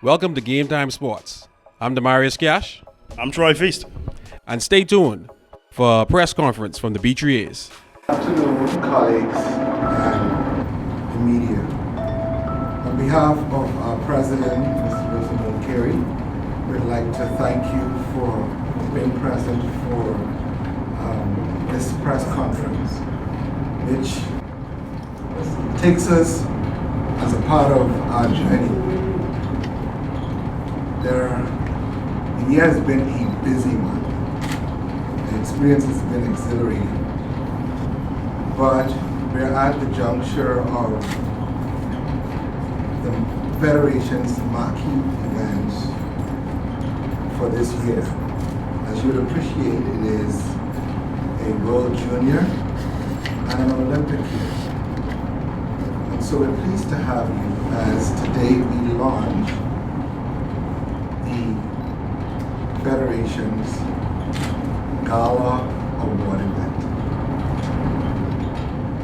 Welcome to Game Time Sports. I'm Demarius Cash. I'm Troy Feast. And stay tuned for a press conference from the BAAA. Good afternoon, colleagues and the media. On behalf of our president, Mr. Rosamond Carey, we'd like to thank you for being present for this press conference, which takes us as a part of our journey. The year has been a busy one. The experience has been exhilarating. But we're at the juncture of the Federation's marquee events for this year. As you would appreciate, it is a World Junior and an Olympic year. And so we're pleased to have you as today we launch the Federation's Gala Award event.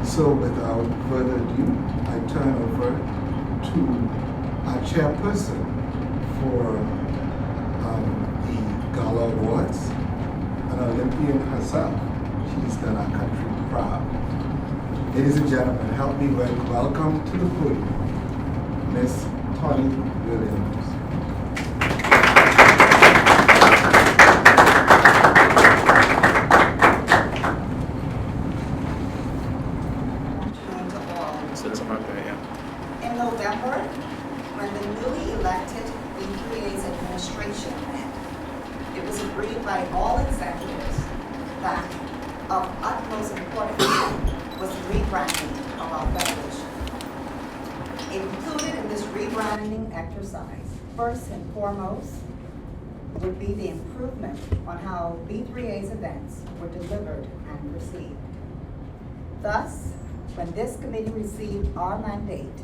So without further ado, I turn over to our chairperson for the Gala Awards, an Olympian herself. She's done our country proud. Ladies and gentlemen, help me welcome to the podium, Miss Tony Williams. In November, when the newly elected BAA's administration met, it was agreed by all executives that of utmost importance was the rebranding of our federation. Included in this rebranding exercise, first and foremost, would be the improvement on how B3A's events were delivered and received. Thus, when this committee received our mandate,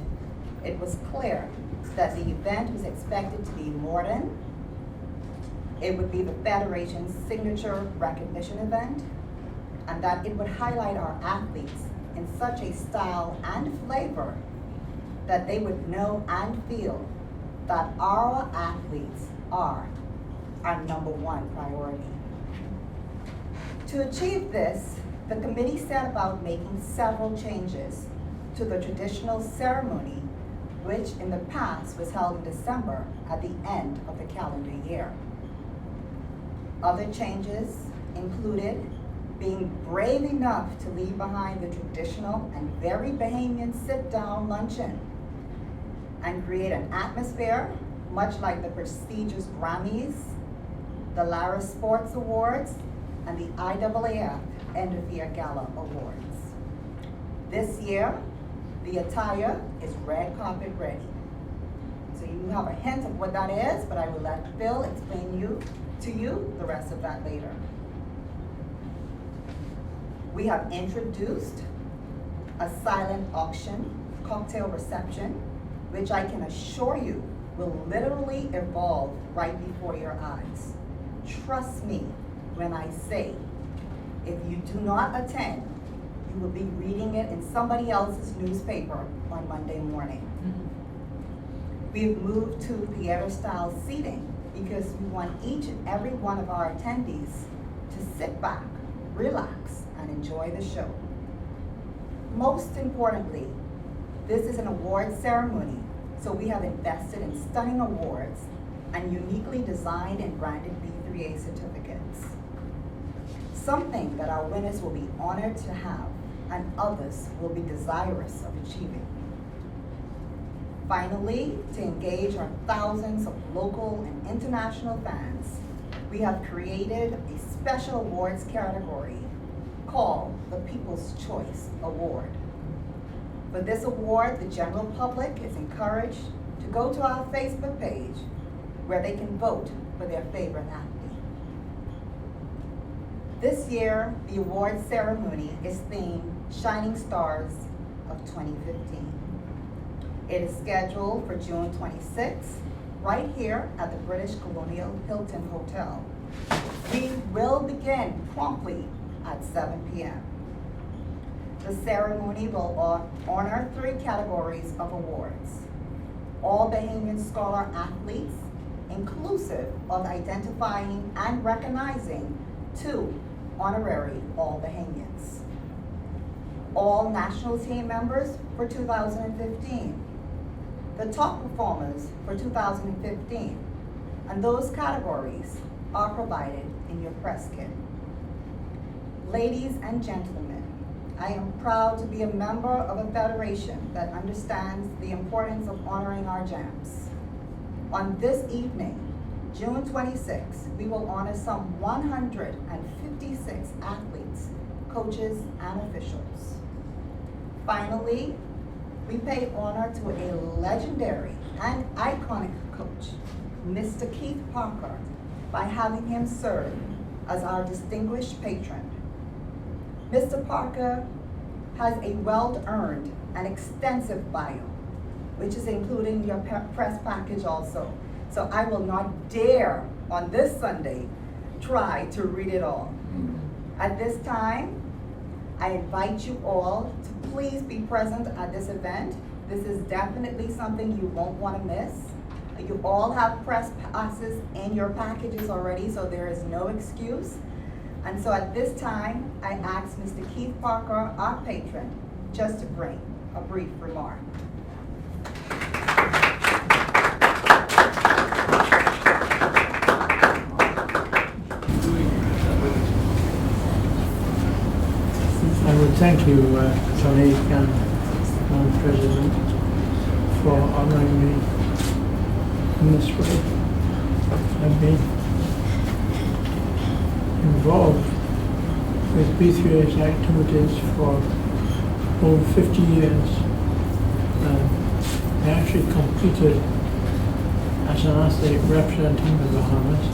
it was clear that the event was expected to be modern. It would be the Federation's signature recognition event, and that it would highlight our athletes in such a style and flavor that they would know and feel that our athletes are our #1 priority. To achieve this, the committee set about making several changes to the traditional ceremony, which in the past was held in December at the end of the calendar year. Other changes included being brave enough to leave behind the traditional and very Bahamian sit-down luncheon and create an atmosphere much like the prestigious Grammys, the Lara Sports Awards, and the IAAF End of Year Gala Awards. This year, the attire is red carpet ready. So you have a hint of what that is, but I will let Phil explain to you the rest of that later. We have introduced a silent auction cocktail reception, which I can assure you will literally evolve right before your eyes. Trust me when I say, if you do not attend, you will be reading it in somebody else's newspaper on Monday morning. We've moved to theater-style seating because we want each and every one of our attendees to sit back, relax, and enjoy the show. Most importantly, this is an award ceremony, so we have invested in stunning awards and uniquely designed and branded B3A certificates. Something that our winners will be honored to have and others will be desirous of achieving. Finally, to engage our thousands of local and international fans, we have created a special awards category called the People's Choice Award. For this award, the general public is encouraged to go to our Facebook page where they can vote for their favorite athlete. This year, the award ceremony is themed Shining Stars of 2015. It is scheduled for June 26th, right here at the British Colonial Hilton Hotel. We will begin promptly at 7 p.m. The ceremony will honor 3 categories of awards: all Bahamian Scholar athletes, inclusive of identifying and recognizing 2 honorary All Bahamians. All national team members for 2015, the top performers for 2015, and those categories are provided in your press kit. Ladies and gentlemen, I am proud to be a member of a federation that understands the importance of honoring our gems. On this evening, June 26, we will honor some 156 athletes, coaches, and officials. Finally, we pay honor to a legendary and iconic coach, Mr. Keith Parker, by having him serve as our distinguished patron. Mr. Parker has a well-earned and extensive bio, which is included in your press package also. So I will not dare on this Sunday try to read it all. At this time, I invite you all to please be present at this event. This is definitely something you won't want to miss. You all have press passes in your packages already, so there is no excuse. And so at this time, I ask Mr. Keith Parker, our patron, just to bring a brief remark. I would thank you, Tony and Madam President, for honoring me in this way. I've been involved with B3A's activities for over 50 years. I actually competed as an athlete representing the Bahamas,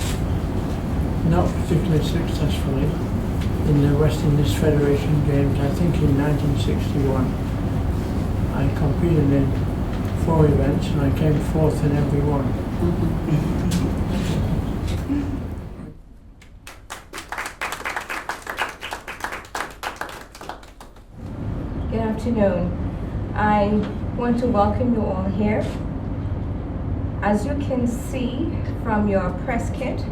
not particularly successfully, in the West Indies Federation Games, I think in 1961. I competed in 4 events and I came 4th in every one. Good afternoon. I want to welcome you all here. As you can see from your press kit,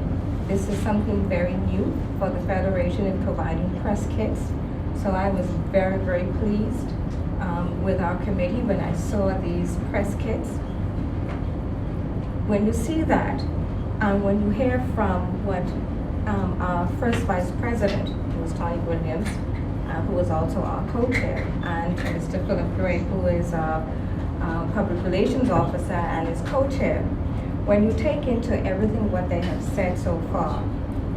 this is something very new for the Federation in providing press kits. So I was very, very pleased with our committee when I saw these press kits. When you see that, and when you hear from what our first Vice President, who was Tony Williams, who was also our co-chair, and Mr. Philip Gray, who is our Public Relations Officer and is co-chair, when you take into everything what they have said so far,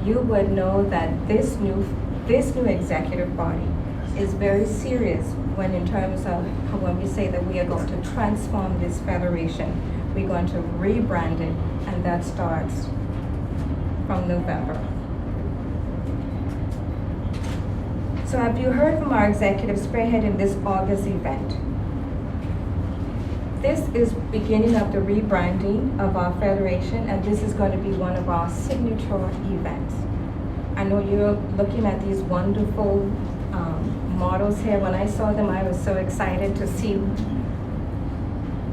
you would know that this new executive body is very serious when in terms of when we say that we are going to transform this federation, we're going to rebrand it, and that starts from November. So have you heard from our executive spearheading this August event? This is beginning of the rebranding of our federation, and this is going to be one of our signature events. I know you're looking at these wonderful models here. When I saw them, I was so excited to see.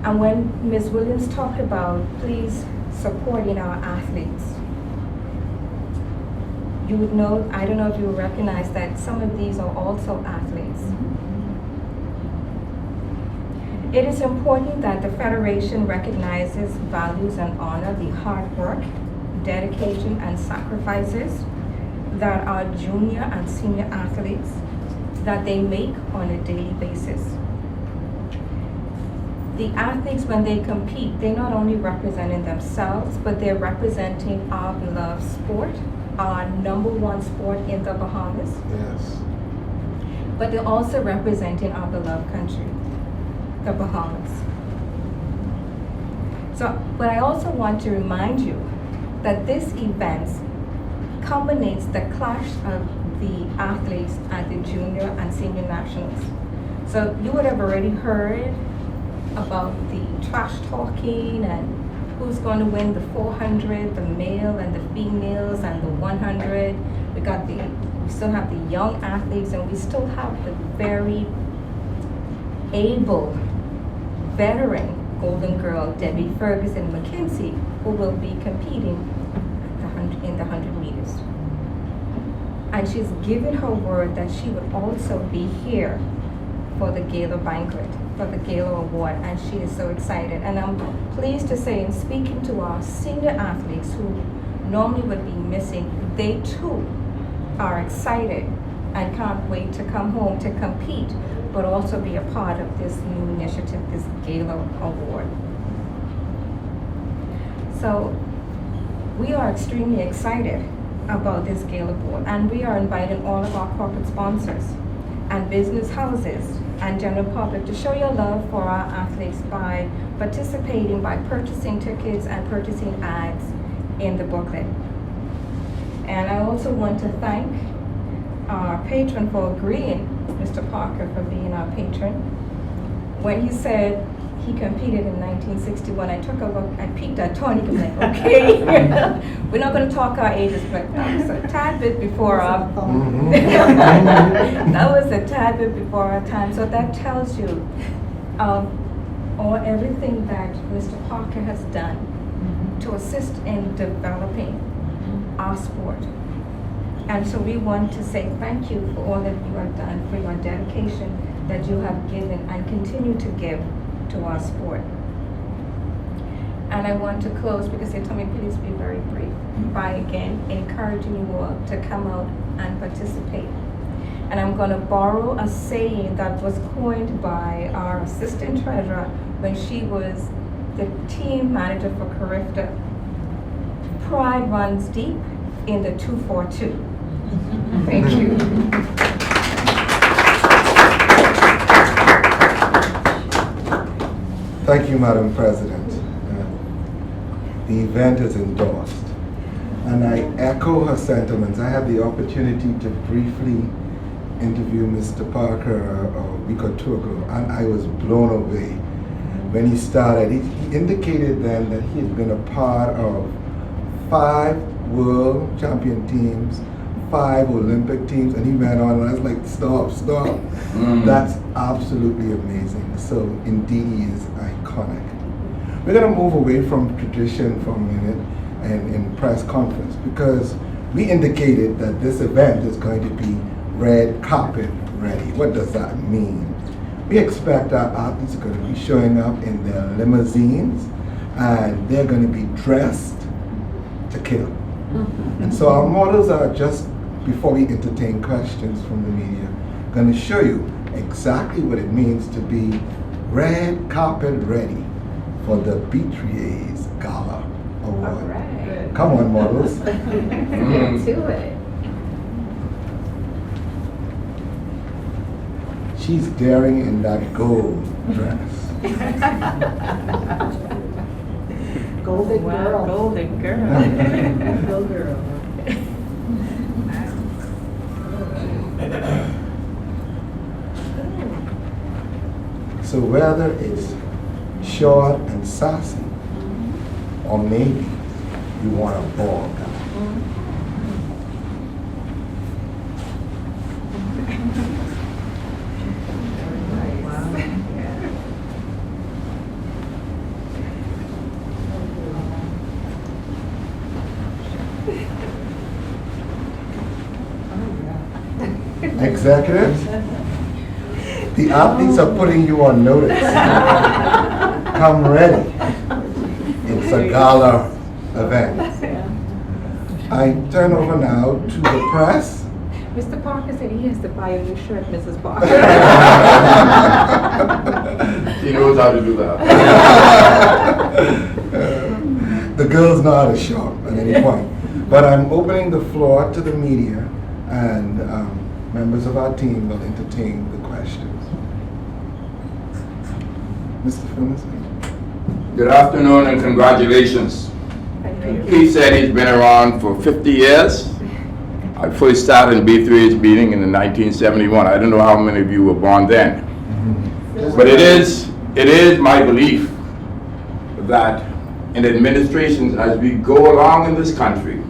And when Ms. Williams talked about please supporting our athletes, you would know, I don't know if you recognize that some of these are also athletes. It is important that the Federation recognizes, values, and honor the hard work, dedication, and sacrifices that our junior and senior athletes that they make on a daily basis. The athletes, when they compete, they're not only representing themselves, but they're representing our beloved sport, our #1 sport in the Bahamas. Yes. But they're also representing our beloved country, the Bahamas. So, but I also want to remind you that this event culminates the clash of the athletes at the junior and senior nationals. So you would have already heard about the trash talking and who's going to win the 400, the male and the females, and the 100. We still have the young athletes, and we still have the very able veteran Golden Girl Debbie Ferguson McKenzie, who will be competing in the 100 meters. And she's given her word that she would also be here for the gala banquet, for the gala award, and she is so excited. And I'm pleased to say, in speaking to our senior athletes who normally would be missing, they too are excited and can't wait to come home to compete, but also be a part of this new initiative, this gala award. So we are extremely excited about this gala award, and we are inviting all of our corporate sponsors and business houses and general public to show your love for our athletes by participating, by purchasing tickets and purchasing ads in the booklet. And I also want to thank our patron for agreeing, Mr. Parker, for being our patron. When he said he competed in 1961, I took a look, I peeked at Tony, and I'm like, okay, we're not going to talk our ages, but that was a tad bit before our that was a tad bit before our time. So that tells you everything that Mr. Parker has done to assist in developing our sport. And so we want to say thank you for all that you have done, for your dedication that you have given and continue to give to our sport. And I want to close, because they told me please be very brief, by again encouraging you all to come out and participate. And I'm going to borrow a saying that was coined by our assistant treasurer when she was the team manager for Carifta. Pride runs deep in the 242. Thank you. Thank you, Madam President. The event is endorsed, and I echo her sentiments. I had the opportunity to briefly interview Mr. Parker a week or two ago, and I was blown away. When he started, he indicated then that he had been a part of 5 world champion teams, 5 Olympic teams, and he went on, and I was like, stop. That's absolutely amazing. So indeed he is iconic. We're going to move away from tradition for a minute and in press conference, because we indicated that this event is going to be red carpet ready. What does that mean? We expect our athletes are going to be showing up in their limousines, and they're going to be dressed to kill. And so our models are, just before we entertain questions from the media, going to show you exactly what it means to be red carpet ready for the BAA's Gala Award. All right. Come on, models. Let's get to it. She's daring in that gold dress. Golden girl. Golden girl. Golden girl. So whether it's short and sassy, or maybe you want a ball gown. Executives, the athletes are putting you on notice. Come ready. It's a gala event. I turn over now to the press. Mr. Parker said he has to buy a new shirt, Mrs. Parker. He knows how to do that. The girls know how to shop at any point. But I'm opening the floor to the media, and members of our team will entertain the questions. Mr. Finlayson. Good afternoon and congratulations. He said he's been around for 50 years. I first started in B3H meeting in 1971. I don't know how many of you were born then. But it is my belief that in administrations, as we go along in this country,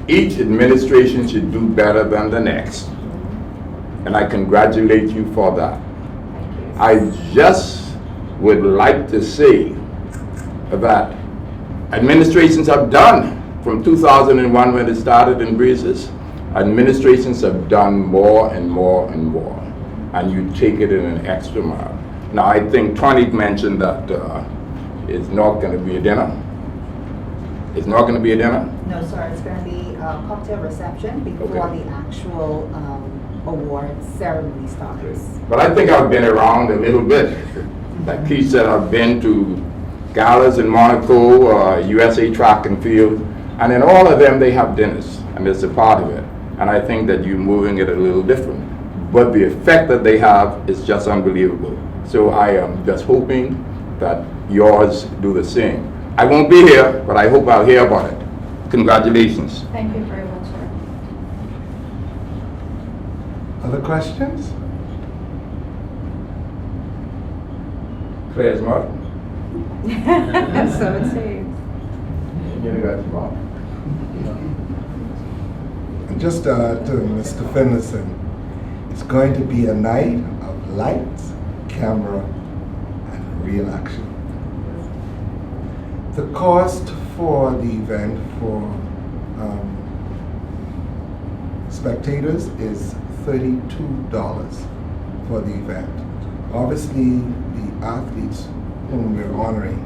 each administration should do better than the next. And I congratulate you for that. I just would like to see that administrations have done from 2001 when it started in Breezes. Administrations have done more and more and more, and you take it in an extra mile. Now, I think Tony mentioned that it's not going to be a dinner. It's not going to be a dinner? No, sir, it's going to be a cocktail reception before Okay. the actual award ceremony starts. But I think I've been around a little bit. Like Keith said, I've been to galas in Monaco, USA Track and Field, and in all of them they have dinners, and it's a part of it. And I think that you're moving it a little different. But the effect that they have is just unbelievable. So I am just hoping that yours do the same. I won't be here, but I hope I'll hear about it. Congratulations. Thank you very much, sir. Other questions? Claire's mother? So it seems. You got your mom. And just to Mr. Finlayson, it's going to be a night of lights, camera, and real action. The cost for the event for spectators is $32 for the event. Obviously, the athletes whom we're honoring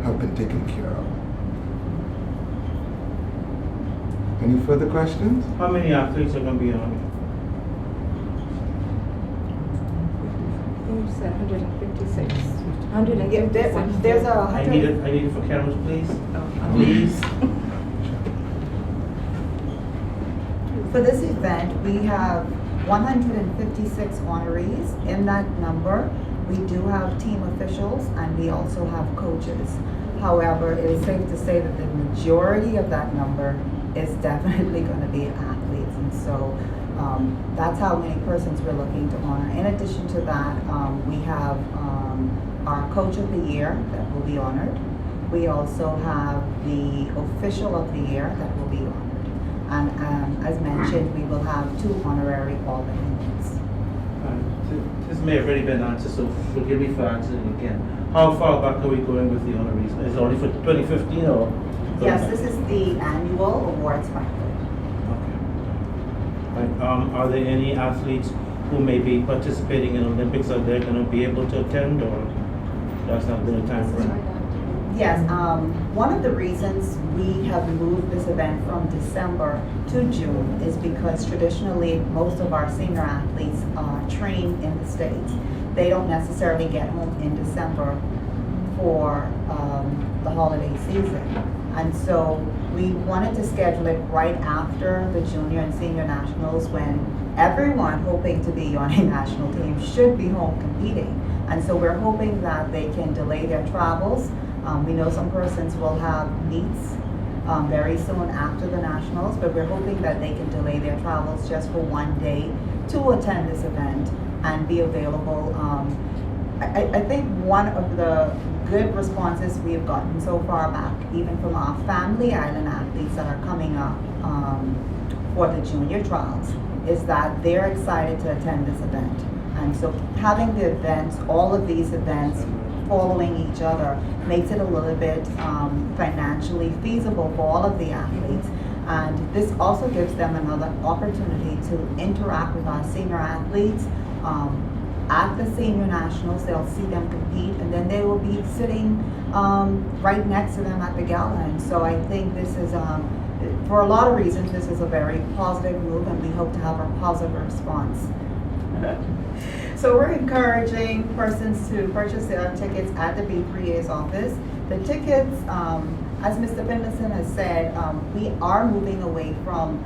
have been taken care of. Any further questions? How many athletes are going to be on it? You said 156. Yeah, there's a I need 100. it for cameras, please. Please. For this event, we have 156 honorees. In that number, we do have team officials and we also have coaches. However, it is safe to say that the majority of that number is definitely going to be athletes. And so that's how many persons we're looking to honor. In addition to that, we have our Coach of the Year that will be honored. We also have the Official of the Year that will be honored. And as mentioned, we will have 2 honorary all-Indians. This may have already been answered, so forgive me for answering again. How far back are we going with the honorees? Is it only for 2015 or? Yes, this is the annual awards banquet. Okay. Right, are there any athletes who may be participating in Olympics? Are they going to be able to attend, or that's not the time frame? Yes, one of the reasons we have moved this event from December to June is because traditionally most of our senior athletes train in the States. They don't necessarily get home in December for the holiday season. And so we wanted to schedule it right after the junior and senior nationals when everyone hoping to be on a national team should be home competing. And so we're hoping that they can delay their travels. We know some persons will have meets very soon after the nationals, but we're hoping that they can delay their travels just for one day to attend this event and be available. I think one of the good responses we have gotten so far back, even from our family island athletes that are coming up for the junior trials, is that they're excited to attend this event. And so having the events, all of these events following each other, makes it a little bit financially feasible for all of the athletes. And this also gives them another opportunity to interact with our senior athletes. At the senior nationals, they'll see them compete, and then they will be sitting right next to them at the gala. And so I think this is, for a lot of reasons, this is a very positive move, and we hope to have a positive response. So we're encouraging persons to purchase their tickets at the BAA's office. The tickets, as Mr. Finlayson has said, we are moving away from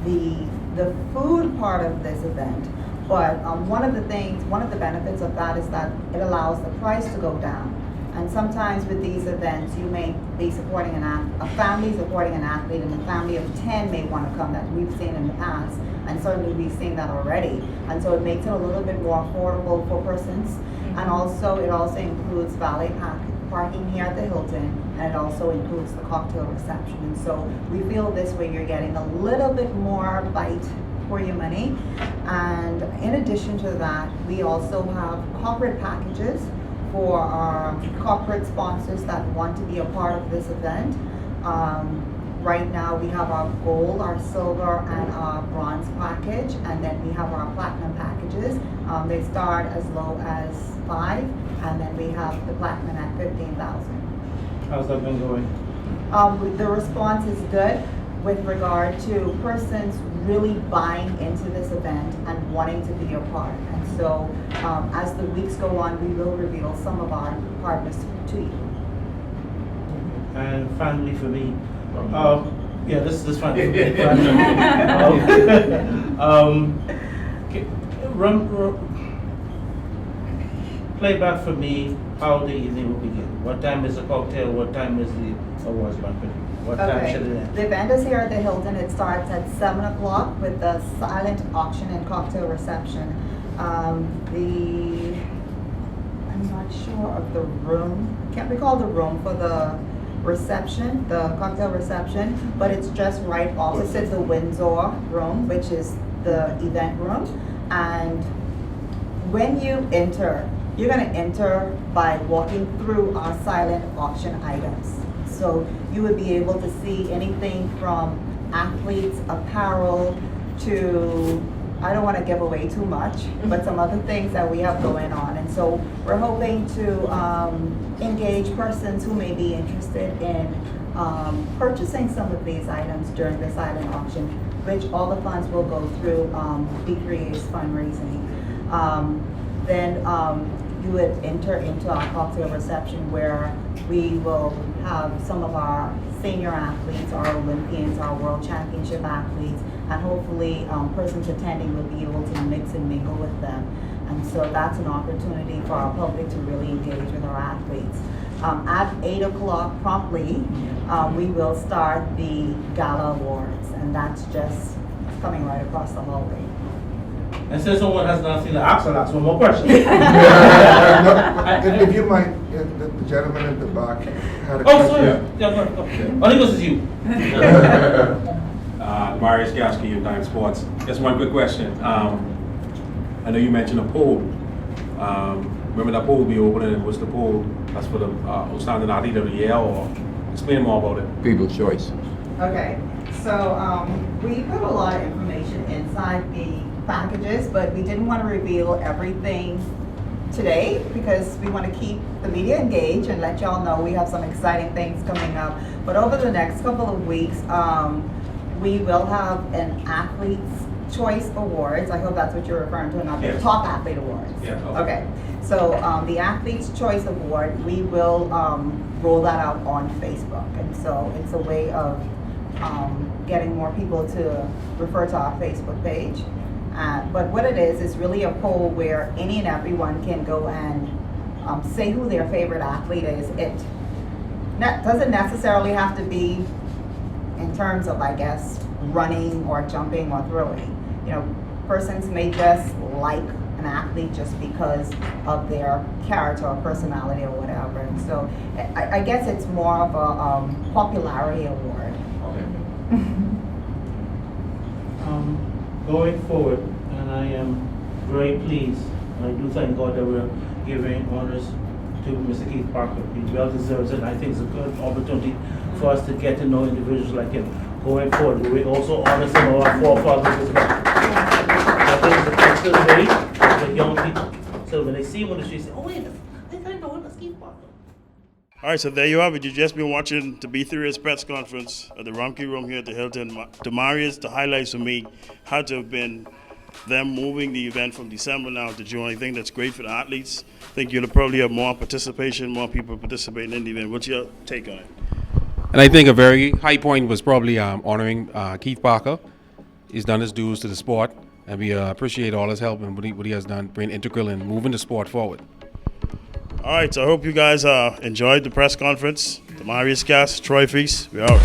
the food part of this event. But one of the benefits of that is that it allows the price to go down. And sometimes with these events, you may be supporting a family supporting an athlete, and a family of 10 may want to come, that we've seen in the past. And certainly we've seen that already. And so it makes it a little bit more affordable for persons. And also, it also includes valet parking here at the Hilton, and it also includes the cocktail reception. And so we feel this way you're getting a little bit more bite for your money. And in addition to that, we also have corporate packages for our corporate sponsors that want to be a part of this event. Right now, we have our gold, our silver, and our bronze package, and then we have our platinum packages. They start as low as 5, and then we have the platinum at 15,000. How's that been going? The response is good with regard to persons really buying into this event and wanting to be a part. And so, as the weeks go on, we will reveal some of our partners to you. And finally for me, yeah, this is finally for me. Play back for me how the evening will begin. What time is the cocktail? What time is the awards banquet? What time should it end? The event is here at the Hilton. It starts at 7 o'clock with the silent auction and cocktail reception. I'm not sure of the room. Can't recall the room for the reception, the cocktail reception, but it's just right opposite the Windsor room, which is the event room. And when you enter, you're going to enter by walking through our silent auction items. So you would be able to see anything from athletes, apparel, to, I don't want to give away too much, but some other things that we have going on. And so we're hoping to engage persons who may be interested in purchasing some of these items during the silent auction, which all the funds will go through B3A's fundraising. Then you would enter into our cocktail reception where we will have some of our senior athletes, our Olympians, our World Championship athletes, and hopefully persons attending will be able to mix and mingle with them. And so that's an opportunity for our public to really engage with our athletes. At 8 o'clock promptly, we will start the Gala Awards, and that's just coming right across the hallway. And since someone has nothing to ask, I'll ask one more question. If you might, the gentleman at the back had a Oh, question. sorry. Yeah, go. Only goes is you. Marius Gaski of Dime Sports. Just one quick question. I know you mentioned a poll. Remember that poll will be opening, and what's the poll? That's for the outstanding athlete of the year, or explain more about it. People's choice. Okay, so we put a lot of information inside the packages, but we didn't want to reveal everything today because we want to keep the media engaged and let y'all know we have some exciting things coming up. But over the next couple of weeks, we will have an Athlete's Choice Awards. I hope that's what you're referring to, not the Yes. Top Athlete Awards. Yeah, Okay. So the Athlete's Choice Award, we will roll that out on Facebook. And so it's a way of getting more people to refer to our Facebook page. But what it is really a poll where any and everyone can go and say who their favorite athlete is. It doesn't necessarily have to be in terms of, I guess, running or jumping or throwing. You know, persons may just like an athlete just because of their character or personality or whatever. And so I guess it's more of a popularity award. Okay. Going forward, and I am very pleased, and I do thank God that we're giving honors to Mr. Keith Parker. He well deserves it, and I think it's a good opportunity for us to get to know individuals like him. Going forward, we also honor some of our forefathers as well. I think it's a particular way for young people. So when they see him on the street, they say, oh wait, I think I know him, that's Keith Parker. All right, so there you have it. You've just been watching the B3A's press conference at the Rumpke Room here at the Hilton. Marius, the highlights for me had to have been them moving the event from December now to June. I think that's great for the athletes. I think you'll probably have more participation, more people participating in the event. What's your take on it? And I think a very high point was probably honoring Keith Parker. He's done his dues to the sport, and we appreciate all his help and what he has done, being integral in moving the sport forward. All right, so I hope you guys enjoyed the press conference. The Marius Cast, Troy Feast, we're out.